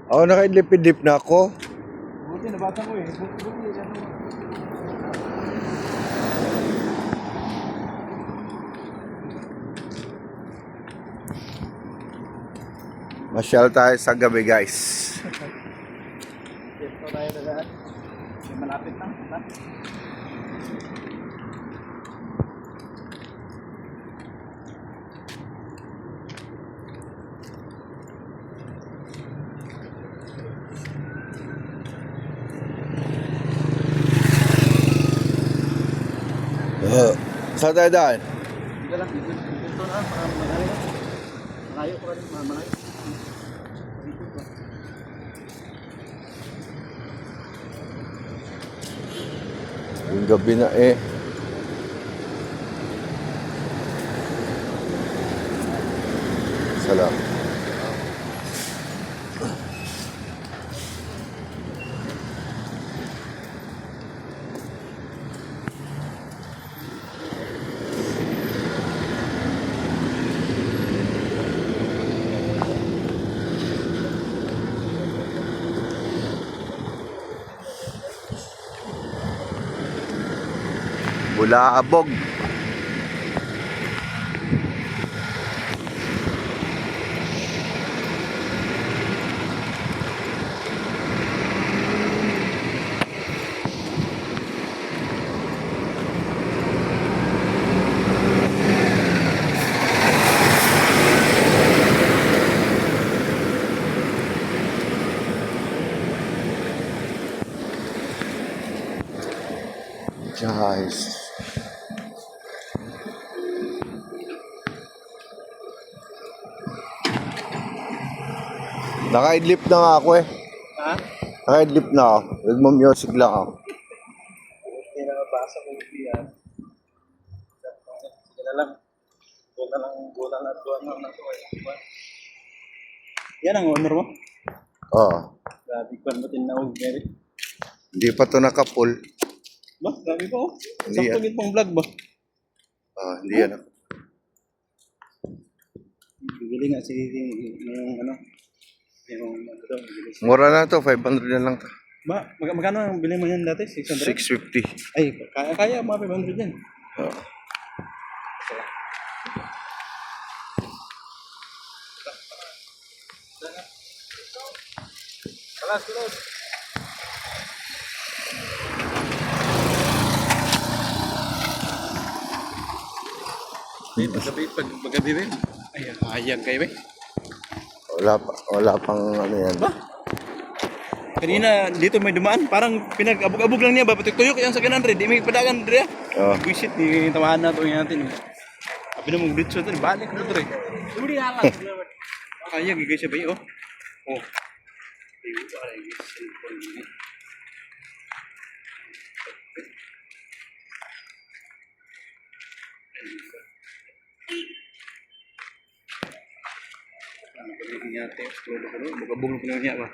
Oo, nakaidlip-idlip na ako. Buti nabasa ko eh. Buti ano. Masyal tayo sa gabi, guys. Dito tayo dadaan. Malapit na. Saan tayo daan? Dito lang. Dito na. Para malayo. Malayo pa rin. Malayo. Dito pa. Yung gabi na eh. Salam. Bulaabog. Guys. Naka-idlip na nga ako eh. Ha? Naka-idlip na ako. Nagma-music lang ako. Hindi na nabasa ko yung yan. Sige na lang. Bulan lang na ito. Yan ang honor mo? Oo. Grabe ko mo tinawag, Mary. Hindi pa to naka-full. Ba? Grabe ko. Hindi Sakto yan. git pang vlog ba? Hindi yan. Bibili nga si yung ano. Yung ano daw. Bibili siya. Mura na to. 500 na lang to. Ba? Magkano ang bili mo yan dati? 600? 650. Ay, kaya mga 500 yan. Oo. Tulog. Paggabi ba? Ay, hayag kayo ba? Wala pang ano yan. Ba? Kanina dito may dumaan, parang pinag-abog-abog lang niya ba? Tuyok yung sa kanan rin, di may padagan rin. Oo. Buisit, di tamaan na ito natin. Sabi na mong dito ito, balik na ito rin. Hindi nga lang. Hayag, igay siya ba yun? Oh. Pagiging niya ate, bugabog na niya ba?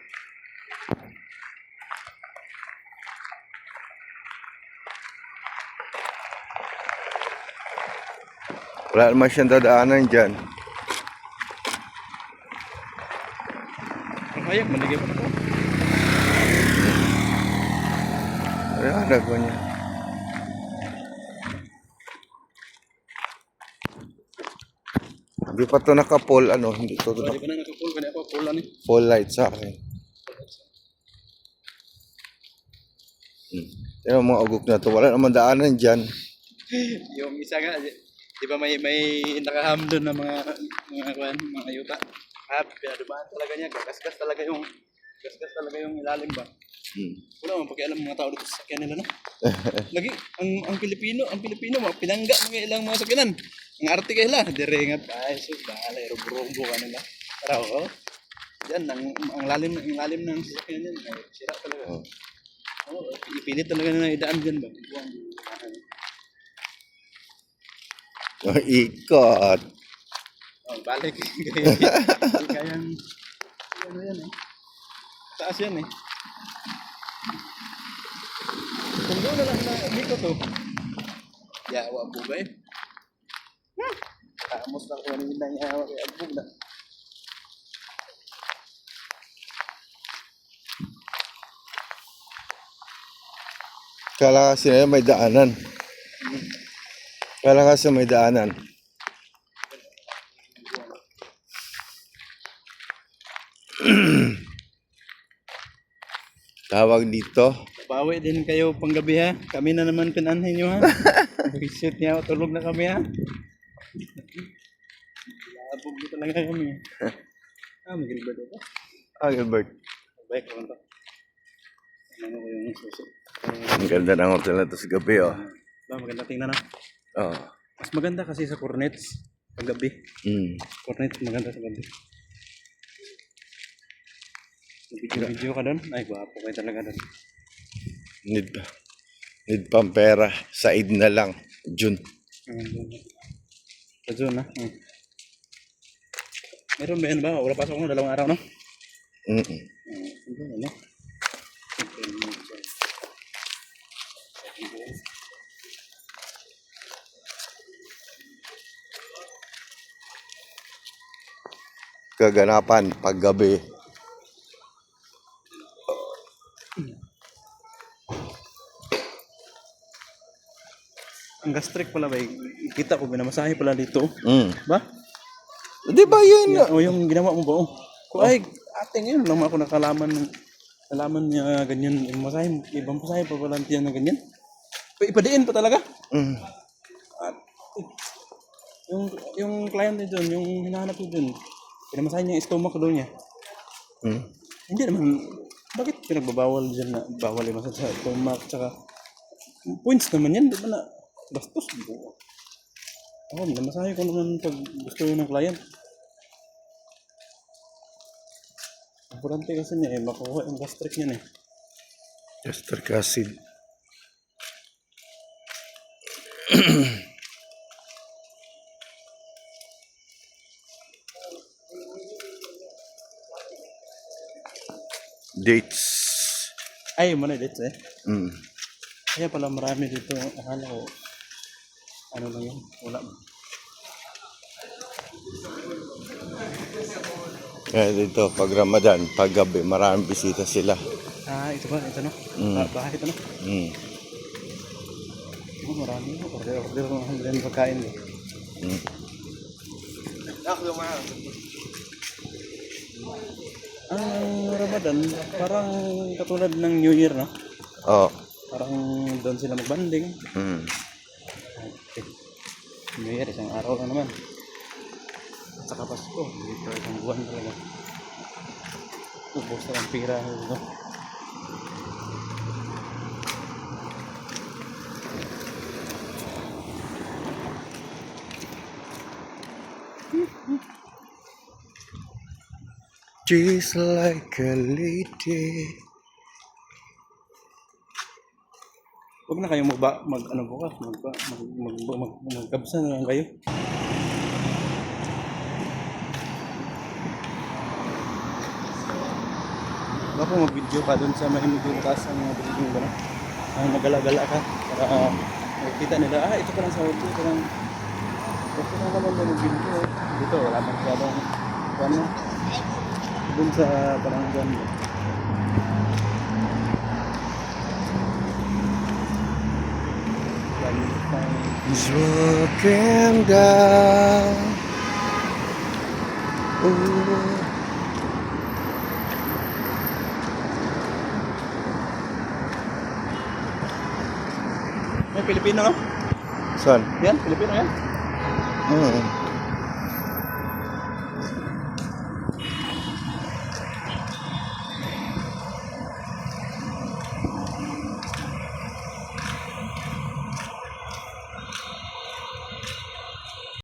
Wala naman siyang dadaanan dyan. Ang hayag, maligay pa na ito. Wala, nagawa niya. Hindi pa to naka-full, hindi to Hindi pa na naka-full, kanya pa, full ano eh. full light sa akin. Yung mga ugok na to, wala naman daanan dyan. Yung isa nga, di ba may nakaham doon na mga yuta. Pinadumaan talaga niya, gasgas talaga yung ilalim ba. Wala man pakialam mga tao dito sa sakyan nila no. Lagi ang Pilipino pinangga mga ilang mga sakyanan. Ang arte kay la, dire nga ay sus bala rumbo ka nila. Pero diyan ang lalim ng sasakyan niyan ay sira talaga. Ipilit talaga na idaan diyan ba. Ikot. Balik kayang ano yan eh. Taas yan eh. Kung doon na lang na dito to. Yawa po ba eh. Kamos lang kung ano yung yawa kay Agbog na. Kala kasi na may daanan. Kala kasi may daanan. Tawag dito. Bawi din kayo panggabi ha. Kami na naman pinanhin nyo ha. Shoot niya ako, tulog na kami ha. Labog na talaga kami. Mag-Gilbert ako. Gilbert. Baik naman to. Ano ko yung suso. Ang ganda ng hotel na to sa gabi, oh. Maganda tingnan na. Oh. Mas maganda kasi sa Cornets paggabi. Cornets maganda sa gabi. Video ka doon? Ay, gwapo kayo talaga doon. Need pang pera. Said na lang. June. Sa June, ha? Meron ba yan ba? Wala pasok mo, 2 araw, no? Ano? Kaganapan paggabi. Ang gastric pala ba? Kita ko, binamasahe pala dito. Ba? Di ba yun? O yung ginawa mo ba? Ay, ate ngayon lang ako nalaman niya ganyan. Ibang masahe pa pala tiyan na ganyan. Ipadiin pa talaga. At, yung client niya dun, yung hinahanap ko dun, pinamasahe niya yung stomach doon niya. Hindi naman, bakit pinagbabawal dyan na bawal yung massage sa stomach, tsaka points naman yan, di ba na bastos? Ako, namasahe ko naman pag gusto yun ng client. Importante kasi niya makuha yung gastric niya eh. Gastric acid. Dates. Ay, muna dates eh. Kaya pala marami dito. Akala ko, ano lang yun, wala mo. Kaya dito, pag Ramadan, pag gabi, maraming bisita sila. Ito ba? Ito no? Bahay ito no? Marami. Order mo ang pagkain eh. Ang Ramadan, parang katulad ng New Year, no? Oo. Parang doon sila magbanding. New Year, isang araw lang naman. At saka Pasko, dito isang buwan talaga. Ubos na ang pira dito. Just like a lady. Huwag na kayong magkabsa na lang kayo. Baka mag-video ka dun sa may medyo taas ang mga building ba na? Nagala-gala ka para makikita nila, ito pa lang sa hotel, ito lang. Ito lang naman ba mag-video. Dito, wala man masyadong ano. Dun sa parang dyan. He's walking down. Ooh. May Pilipino no? Saan? Yan, Pilipino yan.